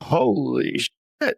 Holy shit.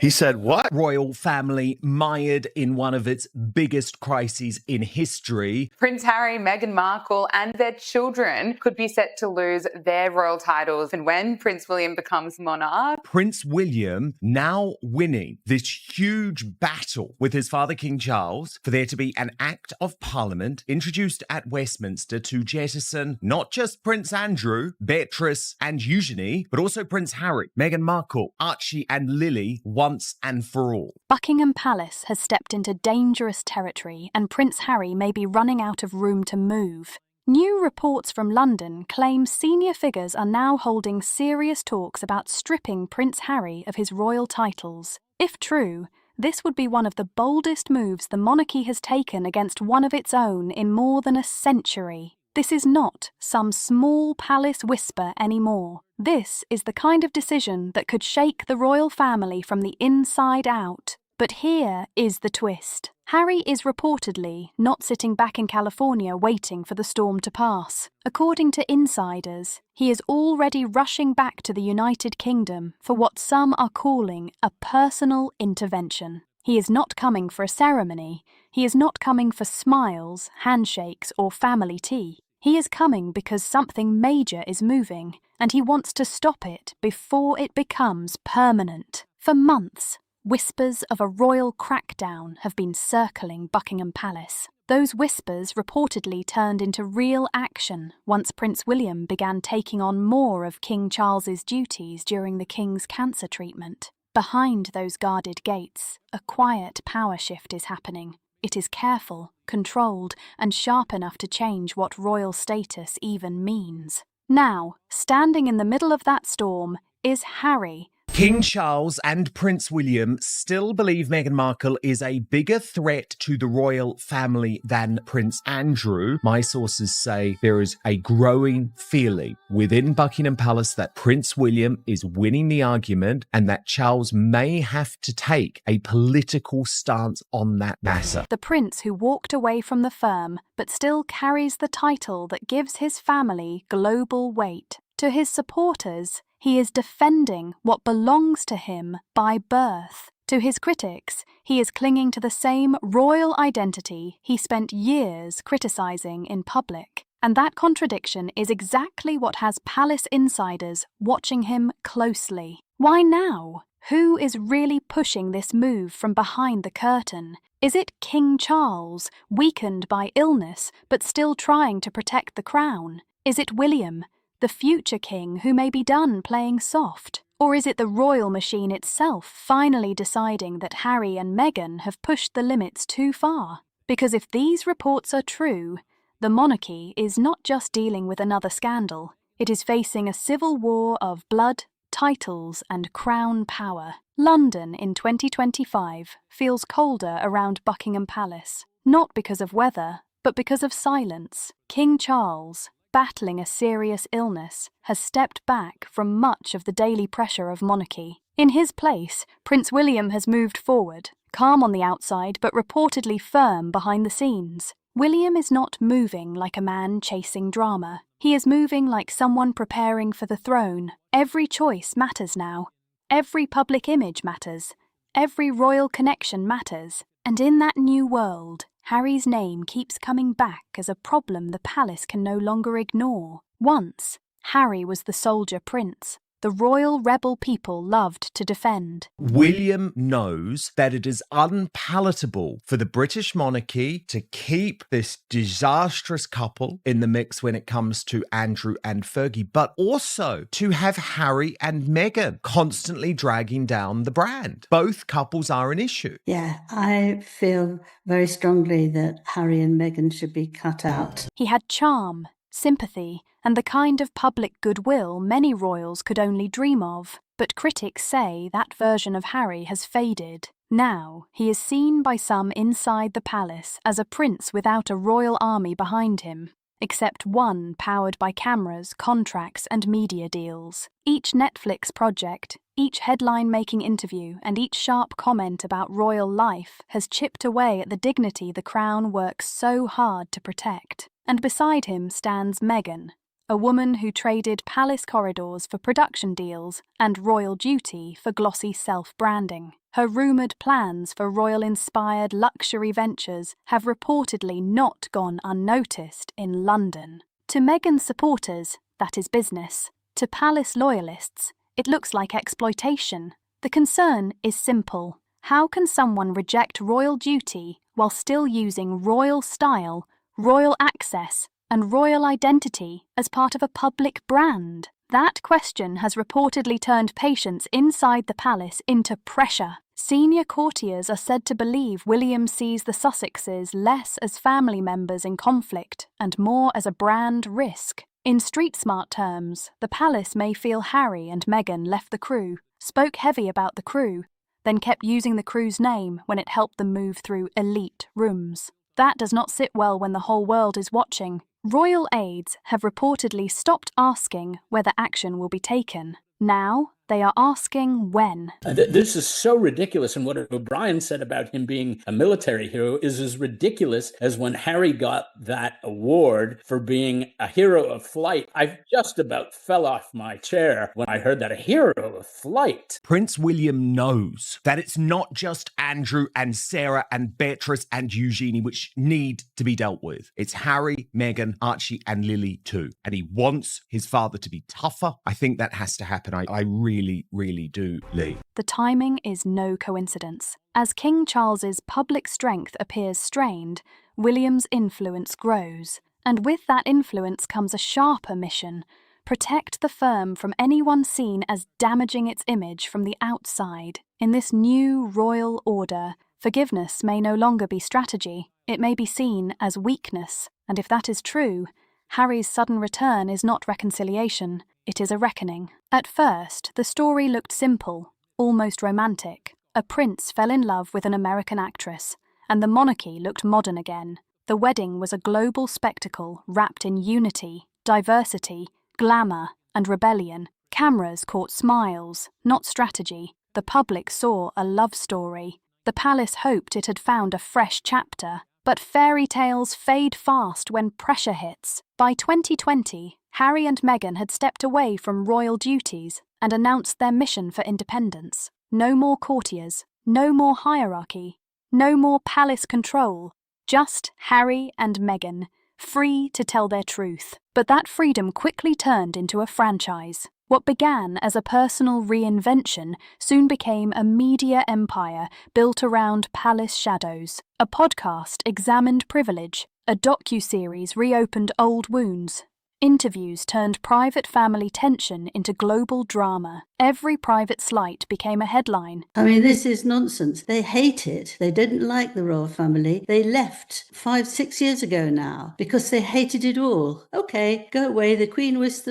He said what? Royal family mired in one of its biggest crises in history. Prince Harry, Meghan Markle and their children could be set to lose their royal titles. And when Prince William becomes monarch, Prince William now winning this huge battle with his father King Charles for there to be an Act of Parliament introduced at Westminster to jettison not just Prince Andrew, Beatrice and Eugenie, but also Prince Harry, Meghan Markle, Archie and Lily once and for all. Buckingham Palace has stepped into dangerous territory and Prince Harry may be running out of room to move. New reports from London claim senior figures are now holding serious talks about stripping Prince Harry of his royal titles. If true, this would be one of the boldest moves the monarchy has taken against one of its own in more than a century. This is not some small palace whisper anymore. This is the kind of decision that could shake the royal family from the inside out. But here is the twist. Harry is reportedly not sitting back in California waiting for the storm to pass. According to insiders, he is already rushing back to the United Kingdom for what some are calling a personal intervention. He is not coming for a ceremony. He is not coming for smiles, handshakes, or family tea. He is coming because something major is moving, and he wants to stop it before it becomes permanent. For months, whispers of a royal crackdown have been circling Buckingham Palace. Those whispers reportedly turned into real action once Prince William began taking on more of King Charles's duties during the King's cancer treatment. Behind those guarded gates, a quiet power shift is happening. It is careful, controlled, and sharp enough to change what royal status even means. Now, standing in the middle of that storm is Harry. King Charles and Prince William still believe Meghan Markle is a bigger threat to the royal family than Prince Andrew. My sources say there is a growing feeling within Buckingham Palace that Prince William is winning the argument and that Charles may have to take a political stance on that matter. The prince who walked away from the firm but still carries the title that gives his family global weight. To his supporters, he is defending what belongs to him by birth. To his critics, he is clinging to the same royal identity he spent years criticizing in public. And that contradiction is exactly what has palace insiders watching him closely. Why now? Who is really pushing this move from behind the curtain? Is it King Charles, weakened by illness but still trying to protect the crown? Is it William, the future king who may be done playing soft? Or is it the royal machine itself finally deciding that Harry and Meghan have pushed the limits too far? Because if these reports are true, the monarchy is not just dealing with another scandal, it is facing a civil war of blood, titles and crown power. London in 2025 feels colder around Buckingham Palace, not because of weather, but because of silence. King Charles, battling a serious illness, has stepped back from much of the daily pressure of monarchy. In his place, Prince William has moved forward, calm on the outside but reportedly firm behind the scenes. William is not moving like a man chasing drama. He is moving like someone preparing for the throne. Every choice matters now. Every public image matters. Every royal connection matters. And in that new world, Harry's name keeps coming back as a problem the palace can no longer ignore. Once, Harry was the soldier prince, the royal rebel people loved to defend. William knows that it is unpalatable for the British monarchy to keep this disastrous couple in the mix when it comes to Andrew and Fergie, but also to have Harry and Meghan constantly dragging down the brand. Both couples are an issue. Yeah, I feel very strongly that Harry and Meghan should be cut out. He had charm, sympathy, and the kind of public goodwill many royals could only dream of. But critics say that version of Harry has faded. Now, he is seen by some inside the palace as a prince without a royal army behind him, except one powered by cameras, contracts, and media deals. Each Netflix project, each headline-making interview, and each sharp comment about royal life has chipped away at the dignity the crown works so hard to protect. And beside him stands Meghan, a woman who traded palace corridors for production deals and royal duty for glossy self-branding. Her rumoured plans for royal-inspired luxury ventures have reportedly not gone unnoticed in London. To Meghan's supporters, that is business. To palace loyalists, it looks like exploitation. The concern is simple. How can someone reject royal duty while still using royal style, royal access, and royal identity as part of a public brand? That question has reportedly turned patients inside the palace into pressure. Senior courtiers are said to believe William sees the Sussexes less as family members in conflict and more as a brand risk. In street-smart terms, the palace may feel Harry and Meghan left the crew, spoke heavy about the crew, then kept using the crew's name when it helped them move through elite rooms. That does not sit well when the whole world is watching. Royal aides have reportedly stopped asking whether action will be taken. Now, they are asking when. This is so ridiculous, and what O'Brien said about him being a military hero is as ridiculous as when Harry got that award for being a hero of flight. I just about fell off my chair when I heard that, a hero of flight. Prince William knows that it's not just Andrew and Sarah and Beatrice and Eugenie which need to be dealt with. It's Harry, Meghan, Archie and Lily too. And he wants his father to be tougher. I think that has to happen. I really do, Lee. The timing is no coincidence. As King Charles's public strength appears strained, William's influence grows. And with that influence comes a sharper mission: protect the firm from anyone seen as damaging its image from the outside. In this new royal order, forgiveness may no longer be strategy. It may be seen as weakness. And if that is true, Harry's sudden return is not reconciliation, it is a reckoning. At first, the story looked simple, almost romantic. A prince fell in love with an American actress, and the monarchy looked modern again. The wedding was a global spectacle wrapped in unity, diversity, glamour, and rebellion. Cameras caught smiles, not strategy. The public saw a love story. The palace hoped it had found a fresh chapter. But fairy tales fade fast when pressure hits. By 2020, Harry and Meghan had stepped away from royal duties and announced their mission for independence. No more courtiers, no more hierarchy, no more palace control. Just Harry and Meghan, free to tell their truth. But that freedom quickly turned into a franchise. What began as a personal reinvention soon became a media empire built around palace shadows. A podcast examined privilege, a docuseries reopened old wounds. Interviews turned private family tension into global drama. Every private slight became a headline. I mean, this is nonsense. They hate it. They didn't like the royal family. They left 5-6 years ago now because they hated it all. Okay, go away. The Queen wished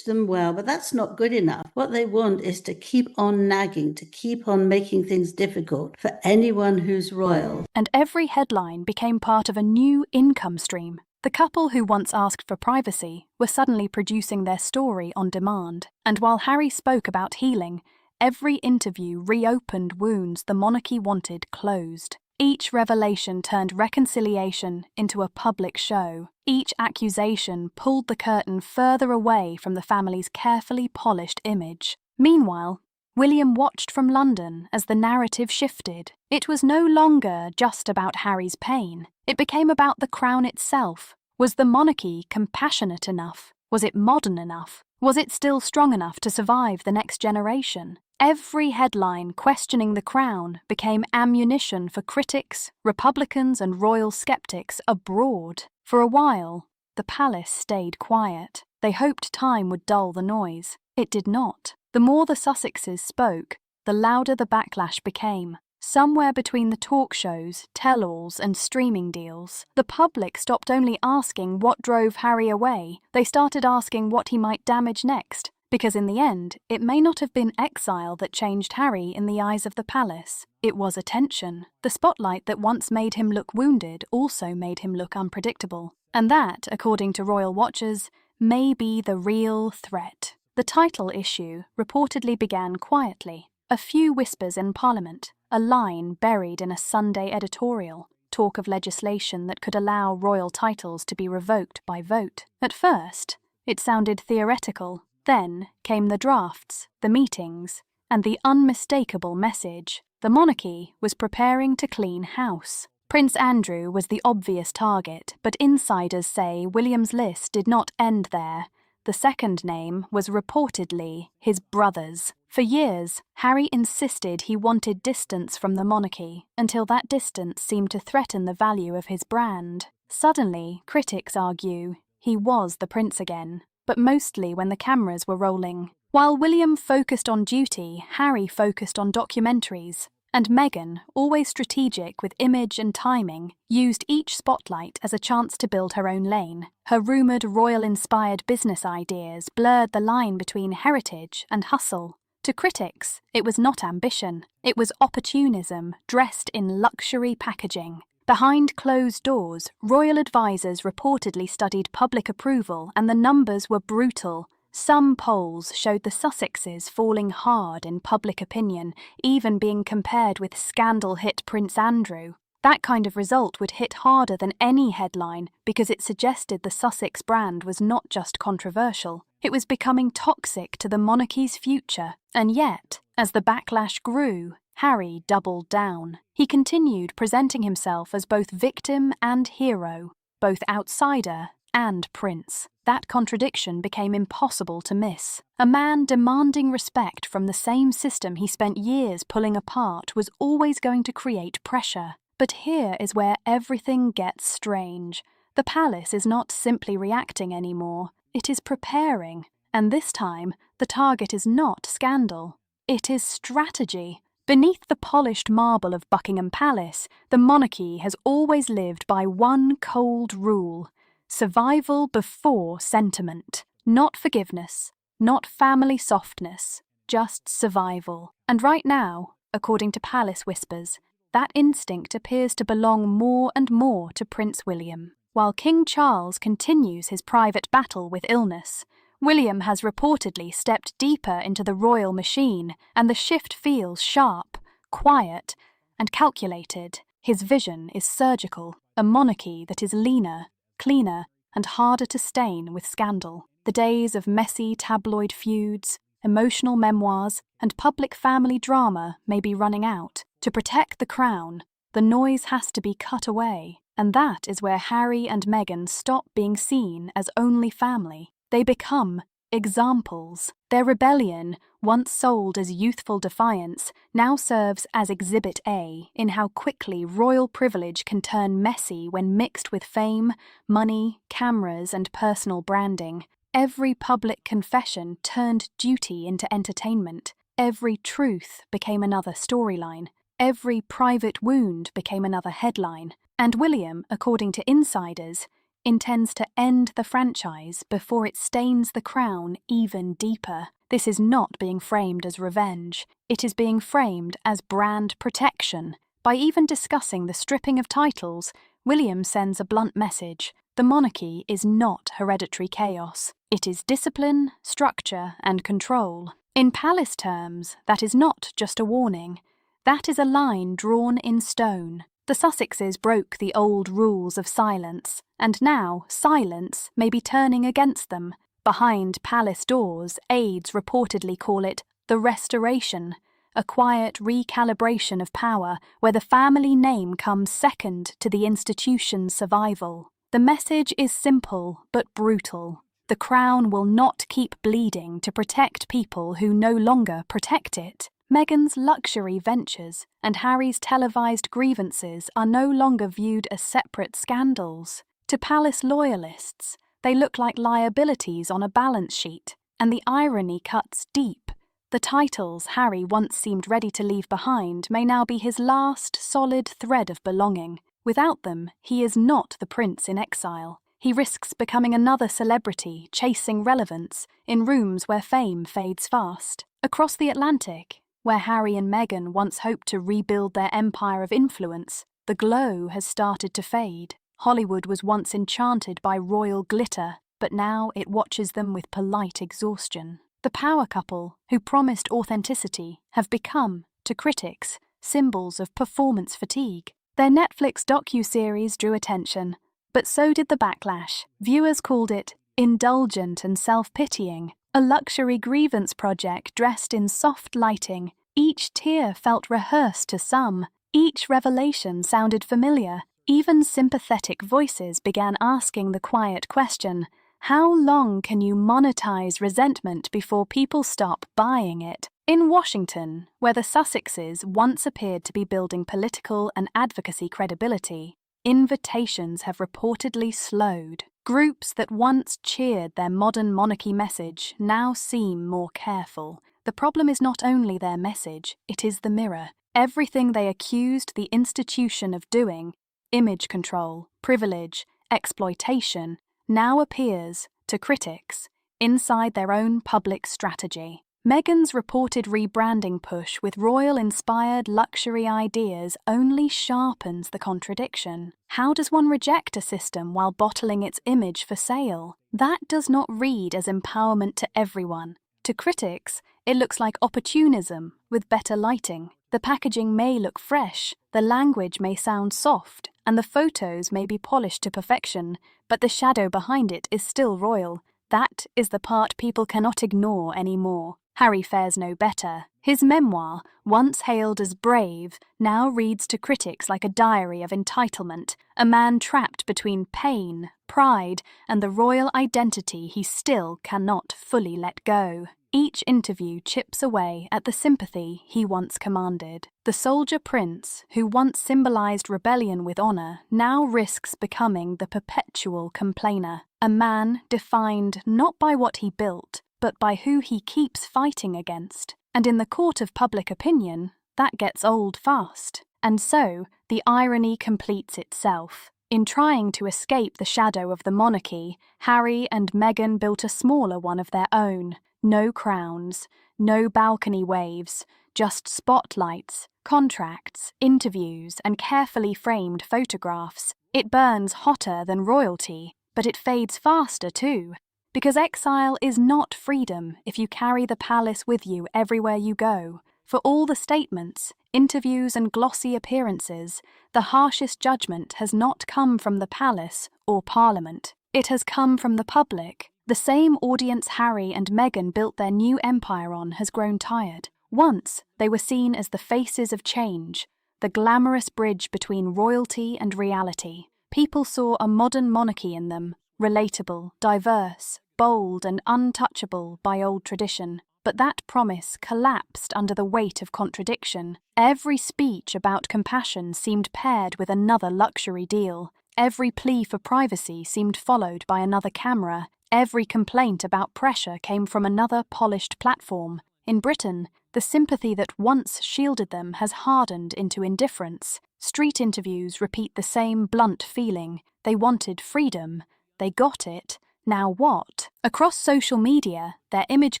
them well, but that's not good enough. What they want is to keep on nagging, to keep on making things difficult for anyone who's royal. And every headline became part of a new income stream. The couple who once asked for privacy were suddenly producing their story on demand. And while Harry spoke about healing, every interview reopened wounds the monarchy wanted closed. Each revelation turned reconciliation into a public show. Each accusation pulled the curtain further away from the family's carefully polished image. Meanwhile, William watched from London as the narrative shifted. It was no longer just about Harry's pain. It became about the crown itself. Was the monarchy compassionate enough? Was it modern enough? Was it still strong enough to survive the next generation? Every headline questioning the crown became ammunition for critics, Republicans and royal skeptics abroad. For a while, the palace stayed quiet. They hoped time would dull the noise. It did not. The more the Sussexes spoke, the louder the backlash became. Somewhere between the talk shows, tell-alls and streaming deals, the public stopped only asking what drove Harry away. They started asking what he might damage next, because in the end, it may not have been exile that changed Harry in the eyes of the palace. It was attention. The spotlight that once made him look wounded also made him look unpredictable. And that, according to royal watchers, may be the real threat. The title issue reportedly began quietly. A few whispers in Parliament, a line buried in a Sunday editorial, talk of legislation that could allow royal titles to be revoked by vote. At first, It sounded theoretical. Then came the drafts, the meetings, and the unmistakable message. The monarchy was preparing to clean house. Prince Andrew was the obvious target, but insiders say William's list did not end there. The second name was reportedly his brother's. For years, Harry insisted he wanted distance from the monarchy, until that distance seemed to threaten the value of his brand. Suddenly, critics argue, he was the prince again, but mostly when the cameras were rolling. While William focused on duty, Harry focused on documentaries. And Meghan, always strategic with image and timing, used each spotlight as a chance to build her own lane. Her rumoured royal-inspired business ideas blurred the line between heritage and hustle. To critics, it was not ambition. It was opportunism dressed in luxury packaging. Behind closed doors, royal advisers reportedly studied public approval, and the numbers were brutal. Some polls showed the Sussexes falling hard in public opinion, even being compared with scandal-hit Prince Andrew. That kind of result would hit harder than any headline because it suggested the Sussex brand was not just controversial, it was becoming toxic to the monarchy's future. And yet, as the backlash grew, Harry doubled down. He continued presenting himself as both victim and hero, both outsider and prince. That contradiction became impossible to miss. A man demanding respect from the same system he spent years pulling apart was always going to create pressure. But here is where everything gets strange. The palace is not simply reacting anymore, it is preparing. And this time, the target is not scandal, it is strategy. Beneath the polished marble of Buckingham Palace, the monarchy has always lived by one cold rule: survival before sentiment. Not forgiveness, not family softness, just survival. And right now, according to palace whispers, that instinct appears to belong more and more to Prince William. While King Charles continues his private battle with illness, William has reportedly stepped deeper into the royal machine, and the shift feels sharp, quiet, and calculated. His vision is surgical, a monarchy that is leaner, cleaner, and harder to stain with scandal. The days of messy tabloid feuds, emotional memoirs, and public family drama may be running out. To protect the crown, the noise has to be cut away, and that is where Harry and Meghan stop being seen as only family. They become examples. Their rebellion, once sold as youthful defiance, now serves as Exhibit A in how quickly royal privilege can turn messy when mixed with fame, money, cameras, and personal branding. Every public confession turned duty into entertainment. Every truth became another storyline. Every private wound became another headline. And William, according to insiders, intends to end the franchise before it stains the crown even deeper. This is not being framed as revenge. It is being framed as brand protection. By even discussing the stripping of titles, William sends a blunt message. The monarchy is not hereditary chaos. It is discipline, structure, and control. In palace terms, that is not just a warning. That is a line drawn in stone. The Sussexes broke the old rules of silence, and now silence may be turning against them. Behind palace doors, aides reportedly call it the restoration, a quiet recalibration of power where the family name comes second to the institution's survival. The message is simple but brutal. The crown will not keep bleeding to protect people who no longer protect it. Meghan's luxury ventures and Harry's televised grievances are no longer viewed as separate scandals. To palace loyalists, they look like liabilities on a balance sheet, and the irony cuts deep. The titles Harry once seemed ready to leave behind may now be his last solid thread of belonging. Without them, he is not the prince in exile. He risks becoming another celebrity chasing relevance in rooms where fame fades fast. Across the Atlantic, where Harry and Meghan once hoped to rebuild their empire of influence, the glow has started to fade. Hollywood was once enchanted by royal glitter, but now it watches them with polite exhaustion. The power couple, who promised authenticity, have become, to critics, symbols of performance fatigue. Their Netflix docuseries drew attention, but so did the backlash. Viewers called it indulgent and self-pitying, a luxury grievance project dressed in soft lighting. Each tear felt rehearsed to some. Each revelation sounded familiar. Even sympathetic voices began asking the quiet question, how long can you monetize resentment before people stop buying it? In Washington, where the Sussexes once appeared to be building political and advocacy credibility, invitations have reportedly slowed. Groups that once cheered their modern monarchy message now seem more careful. The problem is not only their message, it is the mirror. Everything they accused the institution of doing, image control, privilege, exploitation, now appears, to critics, inside their own public strategy. Meghan's reported rebranding push with royal-inspired luxury ideas only sharpens the contradiction. How does one reject a system while bottling its image for sale? That does not read as empowerment to everyone. To critics, it looks like opportunism with better lighting. The packaging may look fresh, the language may sound soft, and the photos may be polished to perfection, but the shadow behind it is still royal. That is the part people cannot ignore anymore. Harry fares no better. His memoir, once hailed as brave, now reads to critics like a diary of entitlement, a man trapped between pain, pride, and the royal identity he still cannot fully let go. Each interview chips away at the sympathy he once commanded. The soldier prince, who once symbolized rebellion with honor, now risks becoming the perpetual complainer, a man defined not by what he built, but by who he keeps fighting against. And in the court of public opinion, that gets old fast. And so, the irony completes itself. In trying to escape the shadow of the monarchy, Harry and Meghan built a smaller one of their own. No crowns, no balcony waves, just spotlights, contracts, interviews, and carefully framed photographs. It burns hotter than royalty, but it fades faster too. Because exile is not freedom if you carry the palace with you everywhere you go. For all the statements, interviews, and glossy appearances, the harshest judgment has not come from the palace or Parliament. It has come from the public. The same audience Harry and Meghan built their new empire on has grown tired. Once, they were seen as the faces of change, the glamorous bridge between royalty and reality. People saw a modern monarchy in them, relatable, diverse, bold, and untouchable by old tradition. But that promise collapsed under the weight of contradiction. Every speech about compassion seemed paired with another luxury deal. Every plea for privacy seemed followed by another camera. Every complaint about pressure came from another polished platform. In Britain, the sympathy that once shielded them has hardened into indifference. Street interviews repeat the same blunt feeling. They wanted freedom. They got it. Now what? Across social media, their image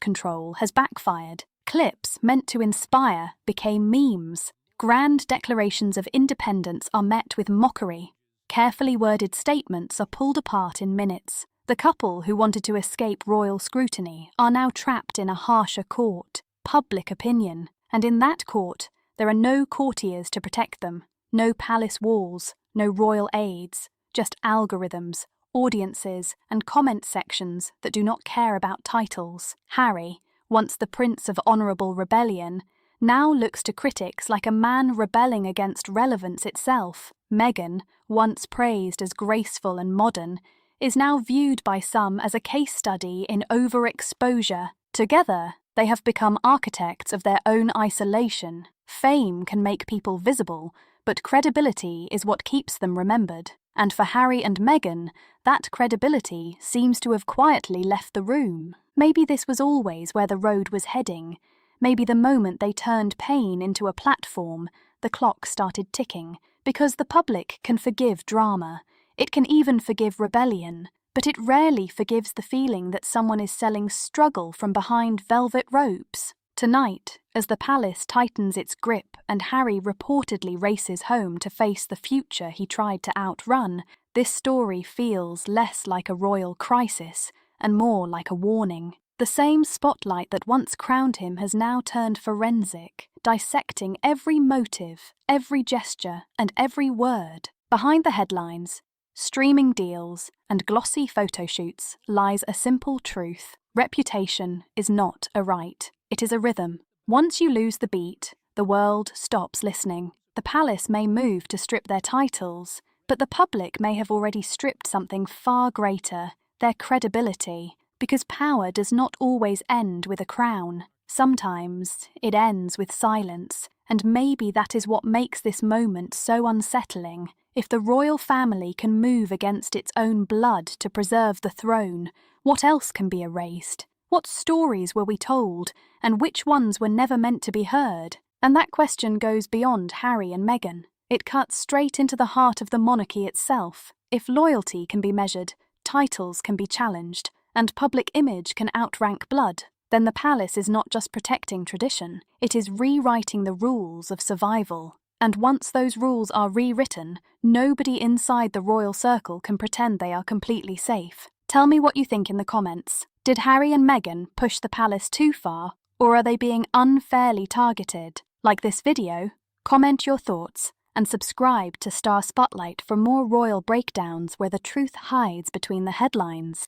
control has backfired. Clips meant to inspire became memes. Grand declarations of independence are met with mockery. Carefully worded statements are pulled apart in minutes. The couple who wanted to escape royal scrutiny are now trapped in a harsher court, public opinion, and in that court there are no courtiers to protect them, no palace walls, no royal aides, just algorithms, audiences, and comment sections that do not care about titles. Harry, once the Prince of Honourable Rebellion, now looks to critics like a man rebelling against relevance itself. Meghan, once praised as graceful and modern, is now viewed by some as a case study in overexposure. Together, they have become architects of their own isolation. Fame can make people visible, but credibility is what keeps them remembered. And for Harry and Meghan, that credibility seems to have quietly left the room. Maybe this was always where the road was heading. Maybe the moment they turned pain into a platform, the clock started ticking. Because the public can forgive drama. It can even forgive rebellion, but it rarely forgives the feeling that someone is selling struggle from behind velvet ropes. Tonight, as the palace tightens its grip and Harry reportedly races home to face the future he tried to outrun, this story feels less like a royal crisis and more like a warning. The same spotlight that once crowned him has now turned forensic, dissecting every motive, every gesture, and every word. Behind the headlines, streaming deals, and glossy photo shoots lies a simple truth. Reputation is not a right, it is a rhythm. Once you lose the beat, the world stops listening. The palace may move to strip their titles, but the public may have already stripped something far greater, their credibility, because power does not always end with a crown. Sometimes it ends with silence, and maybe that is what makes this moment so unsettling. If the royal family can move against its own blood to preserve the throne, what else can be erased? What stories were we told, and which ones were never meant to be heard? And that question goes beyond Harry and Meghan. It cuts straight into the heart of the monarchy itself. If loyalty can be measured, titles can be challenged, and public image can outrank blood, then the palace is not just protecting tradition, it is rewriting the rules of survival. And once those rules are rewritten, nobody inside the royal circle can pretend they are completely safe. Tell me what you think in the comments. Did Harry and Meghan push the palace too far, or are they being unfairly targeted? Like this video, comment your thoughts, and subscribe to Star Spotlight for more royal breakdowns where the truth hides between the headlines.